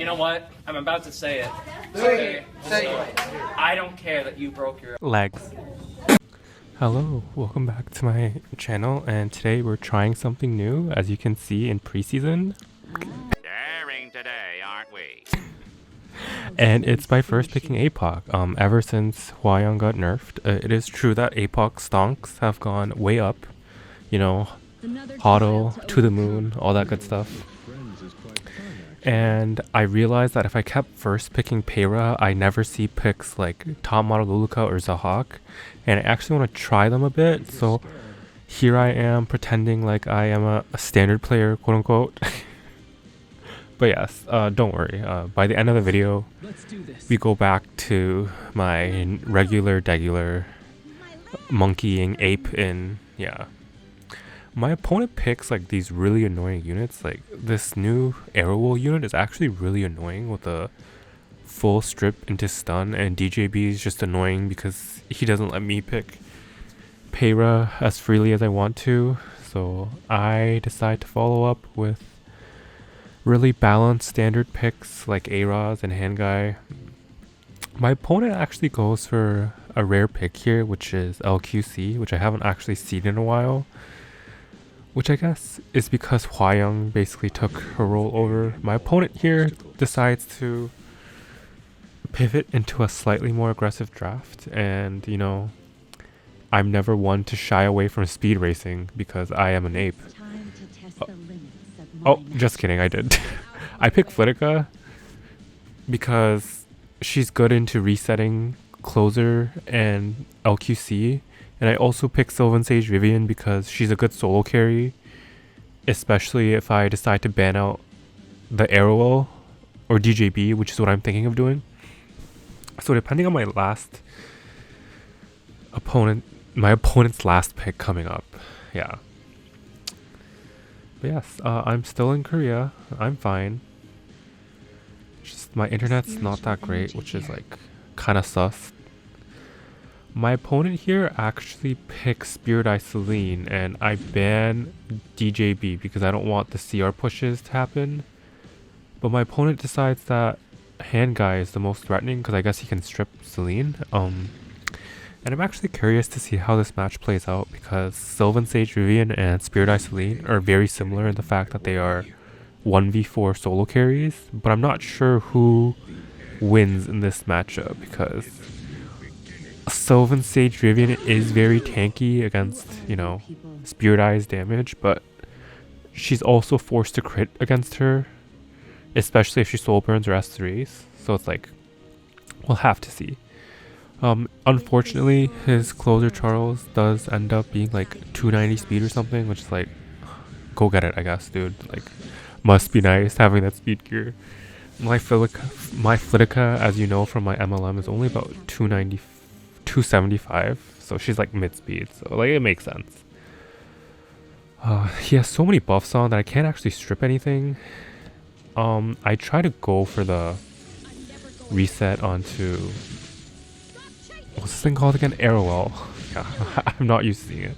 know what? I'm about to say it. Okay, so I don't care that you broke your legs. Hello, welcome back to my channel, and today we're trying something new, as you can see in preseason. Daring today, aren't we? And it's my first picking Apoc. Ever since hwayoung got nerfed, it is true that Apoc stonks have gone way up. You know, hodl, to the moon, all that good stuff. And I realized that if I kept first picking Peyra, I never see picks like Top Model Luluka or Zahak, and I actually want to try them a bit, so here I am pretending like I am a standard player, quote unquote. But yes, don't worry, by the end of the video, we go back to my regular, degular monkeying ape in, yeah. My opponent picks like these really annoying units. Like this new Arrow unit is actually really annoying with a full strip into stun, and DJB is just annoying because he doesn't let me pick Peyra as freely as I want to. So I decide to follow up with really balanced standard picks like Aros and hanguy. My opponent actually goes for a rare pick here, which is LQC, which I haven't actually seen in a while. Which I guess is because hwayoung basically took her role over. My opponent here decides to pivot into a slightly more aggressive draft, and you know, I'm never one to shy away from speed racing because I am an ape. Oh, just kidding, I did. I picked Flitica because she's good into resetting closer and LQC. And I also picked Sylvan Sage Vivian because she's a good solo carry, especially if I decide to ban out the Arrow or DJB, which is what I'm thinking of doing. So depending on my opponent's last pick coming up, yeah. But yes, I'm still in Korea. I'm fine. Just my internet's not that great, which is like kind of sus. My opponent here actually picks Spirit Eye Celine, and I ban DJB because I don't want the CR pushes to happen. But my opponent decides that hanguy is the most threatening because I guess he can strip Celine. And I'm actually curious to see how this match plays out because Sylvan Sage Vivian and Spirit Eye Celine are very similar in the fact that they are 1v4 solo carries. But I'm not sure who wins in this matchup because Sylvan Sage Vivian is very tanky against, you know, Spirit Eye's damage, but she's also forced to crit against her, especially if she soul burns or S3s. So it's like, we'll have to see. Unfortunately, his closer Charles does end up being like 290 speed or something, which is like, go get it, I guess, dude. Like, must be nice having that speed gear. My Flitica, as you know from my MLM, is only about 275, so she's like mid-speed, so like it makes sense. He has so many buffs on that I can't actually strip anything. I try to go for the reset onto, what's this thing called again? Arrow. Yeah, I'm not used to seeing it,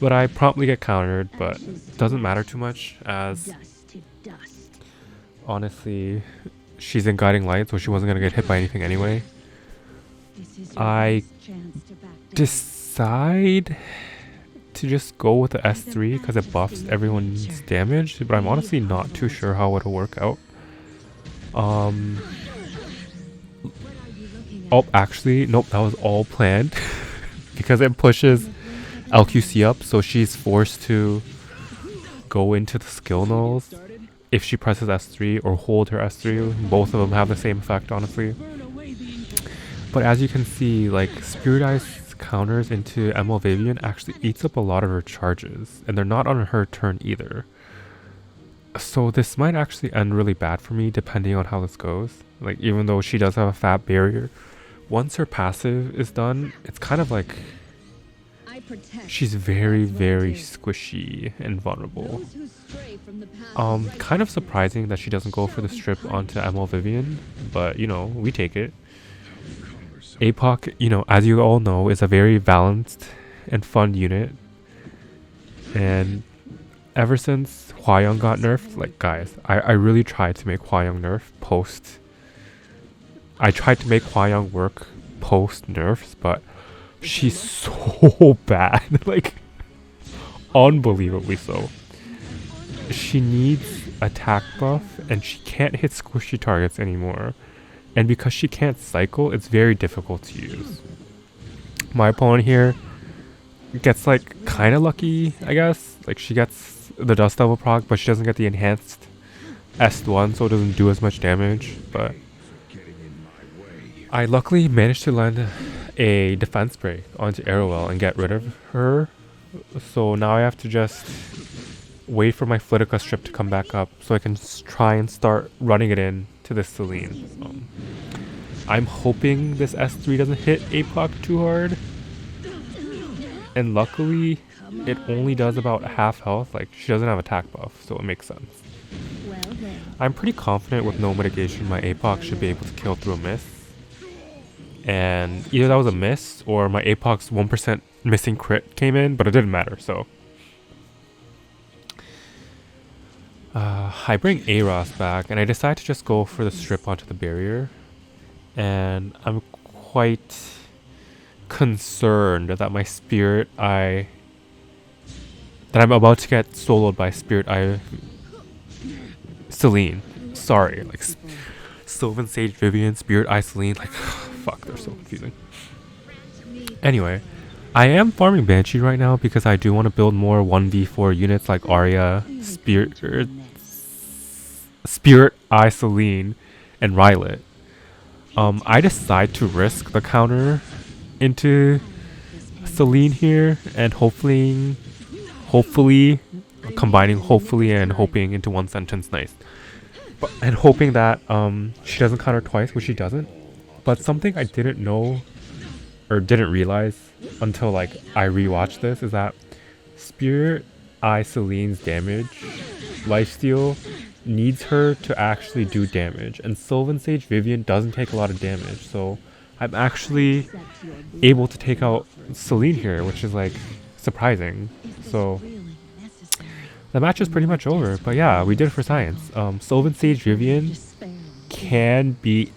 but I promptly get countered, but doesn't matter too much as honestly she's in guiding light, so she wasn't gonna get hit by anything anyway. I decide to just go with the S3 because it buffs everyone's damage, but I'm honestly not too sure how it'll work out. Oh, actually, nope, that was all planned because it pushes LQC up, so she's forced to go into the skill nulls if she presses S3 or hold her S3. Both of them have the same effect, honestly. But as you can see, like, Spirit Eye's counters into ML Vivian actually eats up a lot of her charges, and they're not on her turn either. So this might actually end really bad for me depending on how this goes. Like, even though she does have a fat barrier, once her passive is done, it's kind of like she's very, very squishy and vulnerable. Kind of surprising that she doesn't go for the strip onto ML Vivian, but you know, we take it. Apoc, you know, as you all know, is a very balanced and fun unit, and ever since Hwayoung got nerfed, like guys, I really tried to make Hwayoung nerf post. I tried to make Hwayoung work post nerfs, but she's so bad, like unbelievably so. She needs attack buff and she can't hit squishy targets anymore. And because she can't cycle, it's very difficult to use. My opponent here gets like kind of lucky, I guess. Like she gets the Dust Devil proc, but she doesn't get the enhanced S1, so it doesn't do as much damage. But I luckily managed to land a defense break onto Arrowell and get rid of her. So now I have to just wait for my Flitica strip to come back up so I can try and start running it in to this Celine. I'm hoping this S3 doesn't hit Apoc too hard. And luckily, it only does about half health. Like, she doesn't have attack buff, so it makes sense. I'm pretty confident with no mitigation my Apoc should be able to kill through a miss. And either that was a miss or my Apoc's 1% missing crit came in, but it didn't matter, so. I bring Aros back and I decide to just go for the strip onto the barrier. And I'm quite concerned that my Spirit Eye, that I'm about to get soloed by Spirit Eye Celine. Sorry, like Sylvan Sage Vivian, Spirit Eye Celine, like fuck, they're so confusing. Anyway, I am farming Banshee right now because I do want to build more 1v4 units like Arya, Spirit Eye Celine, and Rylet. I decide to risk the counter into Celine here and hopefully combining hopefully and hoping into one sentence, nice. And hoping that she doesn't counter twice, which she doesn't. But something I didn't know or didn't realize until like I rewatched this is that Spirit Eye Celine's damage lifesteal needs her to actually do damage, and Sylvan Sage Vivian doesn't take a lot of damage, so I'm actually able to take out Celine here, which is like surprising. So the match is pretty much over, but yeah, we did it for science. Sylvan Sage Vivian can beat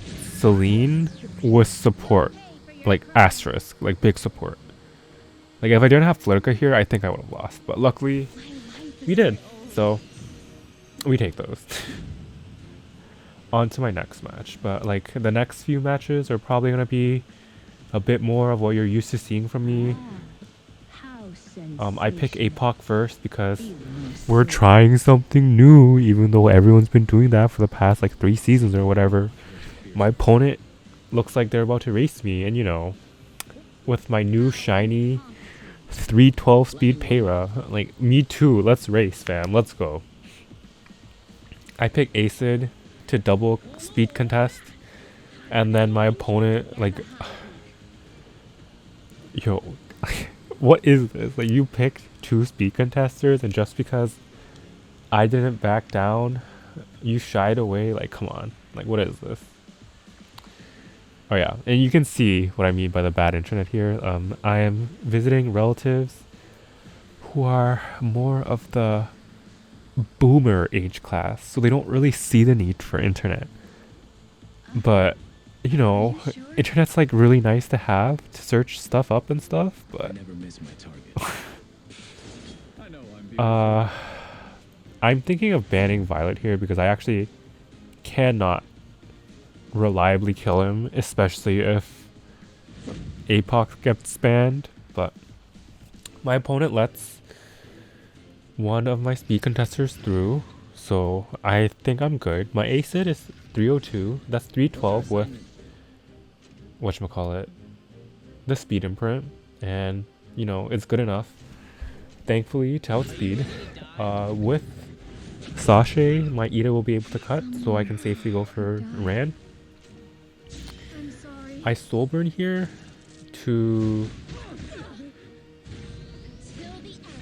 Celine with support, like asterisk, like big support. Like if I didn't have Flitica here, I think I would have lost, but luckily we did, so we take those. On to my next match, but like the next few matches are probably gonna be a bit more of what you're used to seeing from me. I pick Apoc first because we're trying something new, even though everyone's been doing that for the past like 3 seasons or whatever. My opponent looks like they're about to race me, and you know, with my new shiny 312 speed Payra, like me too, let's race fam, let's go. I pick Acid to double speed contest, and then my opponent, like, yo, what is this? Like, you picked 2 speed contesters, and just because I didn't back down, you shied away? Like, come on. Like, what is this? Oh yeah, and you can see what I mean by the bad internet here. I am visiting relatives who are more of the boomer age class, so they don't really see the need for internet. But you know, internet's like really nice to have to search stuff up and stuff, but I'm thinking of banning Violet here because I actually cannot reliably kill him, especially if Apoc gets banned. But my opponent lets one of my speed contesters through, so I think I'm good. My ACID is 302, that's 312 with whatchamacallit, the speed imprint, and you know, it's good enough, thankfully, to outspeed. With Sashay, my Ida will be able to cut, so I can safely go for Ran. I Soulburn here to,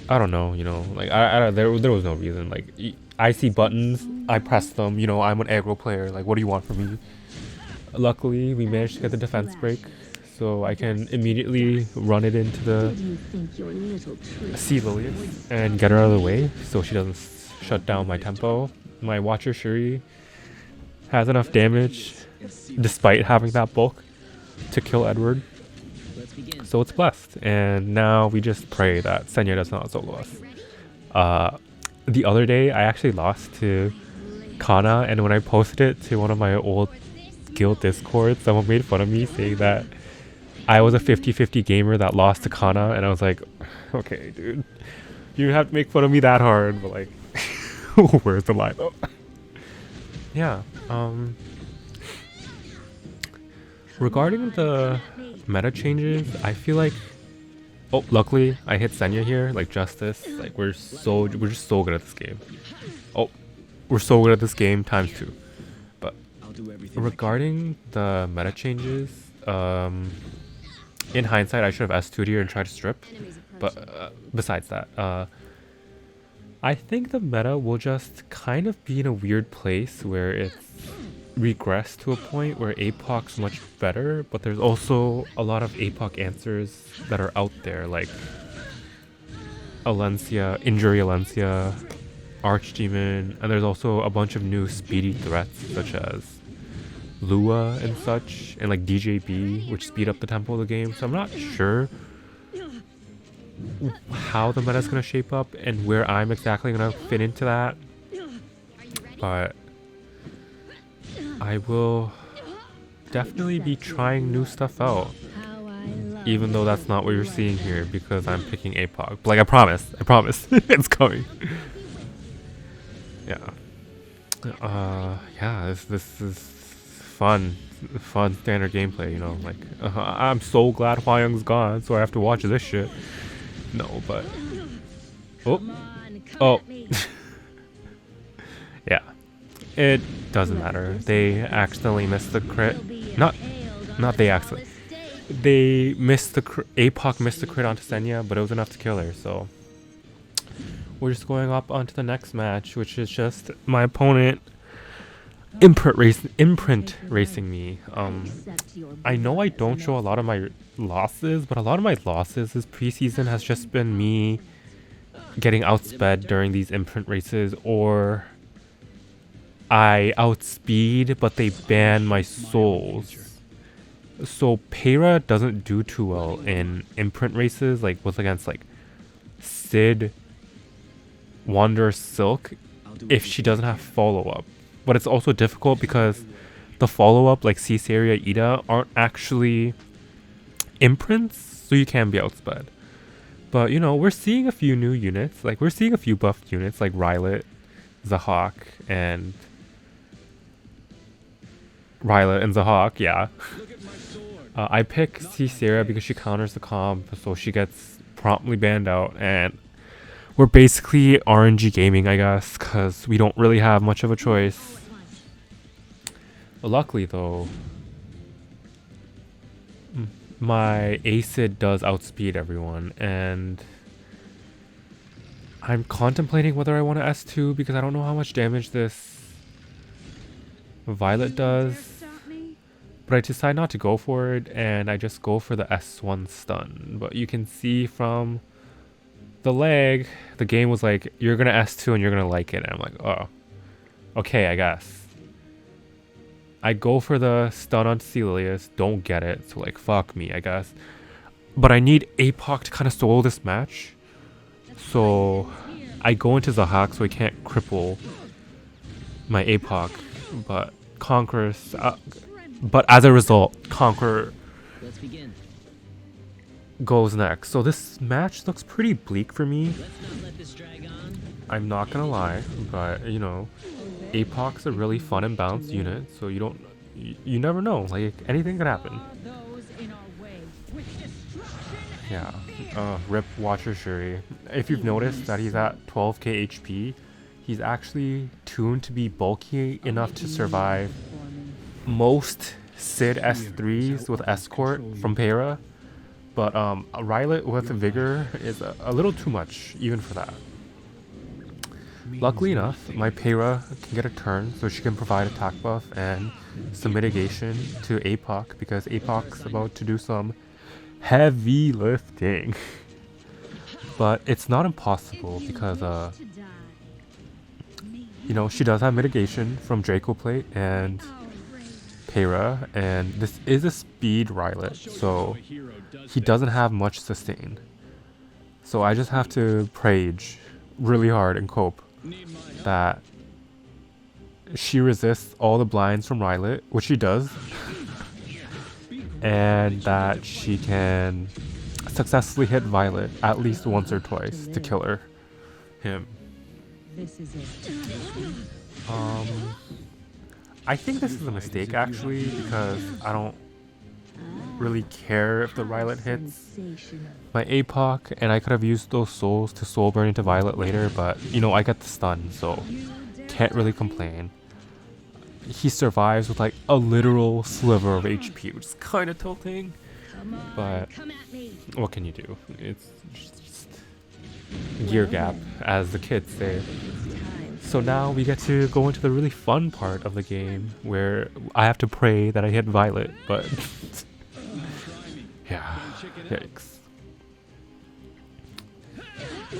I don't know, you know, like there was no reason. Like I see buttons, I press them, you know, I'm an aggro player, like what do you want from me? Luckily we managed to get the defense break, so I can immediately run it into the Clilias and get her out of the way so she doesn't shut down my tempo. My Watcher Shuri has enough damage despite having that bulk to kill Edward. So it's blessed, and now we just pray that Senya does not solo us. The other day I actually lost to Kana, and when I posted it to one of my old guild discords, someone made fun of me saying that I was a 50-50 gamer that lost to Kana, and I was like, okay dude, you don't have to make fun of me that hard, but like where's the line though? Yeah, regarding the meta changes, I feel like, oh, luckily I hit Senya here, like justice. Like we're just so good at this game. Oh, we're so good at this game times 2. But regarding the meta changes, in hindsight I should have S2'd here and tried to strip. But besides that, I think the meta will just kind of be in a weird place where it's regressed to a point where Apoc's much better, but there's also a lot of Apoc answers that are out there, like Alencia, Injury Alencia, Archdemon, and there's also a bunch of new speedy threats such as Lua and such, and like DJB, which speed up the tempo of the game. So I'm not sure how the meta is going to shape up and where I'm exactly going to fit into that, but I will definitely be trying new stuff out, even though that's not what you're seeing here because I'm picking Apoc. Like I promise, it's coming. Yeah. Yeah, this is fun standard gameplay, you know, like I'm so glad hwayoung's gone, so I have to watch this shit. No, but oh yeah, it doesn't matter. They accidentally missed the crit. Not they accidentally. They missed the Apoc missed the crit onto Senya, but it was enough to kill her. So we're just going up onto the next match, which is just my opponent imprint racing me. I know I don't show a lot of my losses, but a lot of my losses this preseason has just been me getting outsped during these imprint races, or I outspeed but they ban my souls. So Peyra doesn't do too well in imprint races, like with against like Sid, Wanderer, Silk, if she doesn't have follow-up. But it's also difficult because the follow-up like Caesarea, Ida aren't actually imprints, so you can be outsped. But you know, we're seeing a few new units, like we're seeing a few buffed units like Rylet, Zahhak, and yeah. I pick Caesarea because she counters the comp, so she gets promptly banned out, and we're basically RNG gaming, I guess, because we don't really have much of a choice. But luckily though, my Acid does outspeed everyone, and I'm contemplating whether I want to S2 because I don't know how much damage this Violet does. But I decide not to go for it, and I just go for the S1 stun. But you can see from the lag, the game was like, you're going to S2 and you're going to like it. And I'm like, oh, okay, I guess. I go for the stun on Clilias, don't get it, so like, fuck me, I guess. But I need Apoc to kind of solo this match. So I go into Zahhak so he can't cripple my Apoc. But Conqueror's... but as a result, Conqueror goes next. So this match looks pretty bleak for me. I'm not gonna lie, but you know, Apoc's a really fun and balanced unit, so you never know. Like anything could happen. Yeah. Rip Watcher Shuri. If you've noticed that he's at 12k HP, he's actually tuned to be bulky enough to survive most Sid S3s with Escort from Peyra, but Rylet with Vigor is a little too much even for that. Luckily enough, my Pera can get a turn, so she can provide attack buff and some mitigation to Apoc, because Apoc's about to do some heavy lifting. But it's not impossible because, you know, she does have mitigation from Draco Plate and Pera, and this is a speed Rylet, so he doesn't have much sustain. So I just have to Prage really hard and cope that she resists all the blinds from Rylet, which she does, and that she can successfully hit Violet at least once or twice to kill him. I think this is a mistake actually, because I don't really care if the Rylet hits my Apoc, and I could have used those souls to soul burn into Violet later, but you know, I got the stun, so can't really complain. He survives with like a literal sliver of HP, which is kind of tilting, but what can you do? It's just gear gap, as the kids say. So now we get to go into the really fun part of the game, where I have to pray that I hit Violet, but yeah, yikes.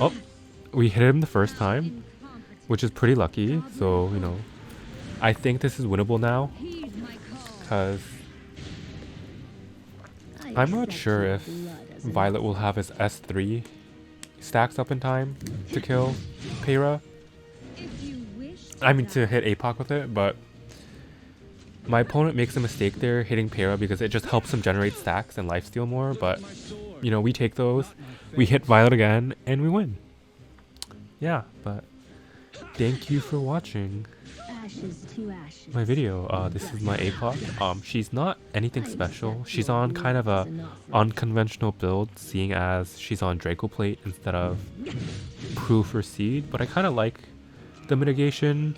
Oh, we hit him the first time, which is pretty lucky, so, you know, I think this is winnable now, because I'm not sure if Violet will have his S3 stacks up in time to kill Pera. I mean, to hit Apoc with it, but my opponent makes a mistake there hitting Pera because it just helps him generate stacks and lifesteal more, but, you know, we take those, we hit Violet again, and we win. Yeah, but thank you for watching my video. This is my Apoc. She's not anything special. She's on kind of a unconventional build, seeing as she's on Draco Plate instead of Proof or Seed, but I kind of like the mitigation,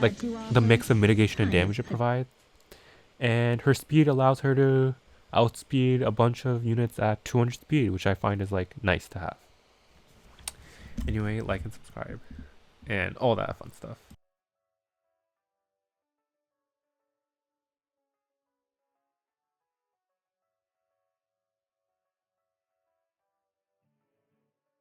like the mix of mitigation and damage it provides. And her speed allows her to outspeed a bunch of units at 200 speed, which I find is like nice to have. Anyway, like and subscribe and all that fun stuff.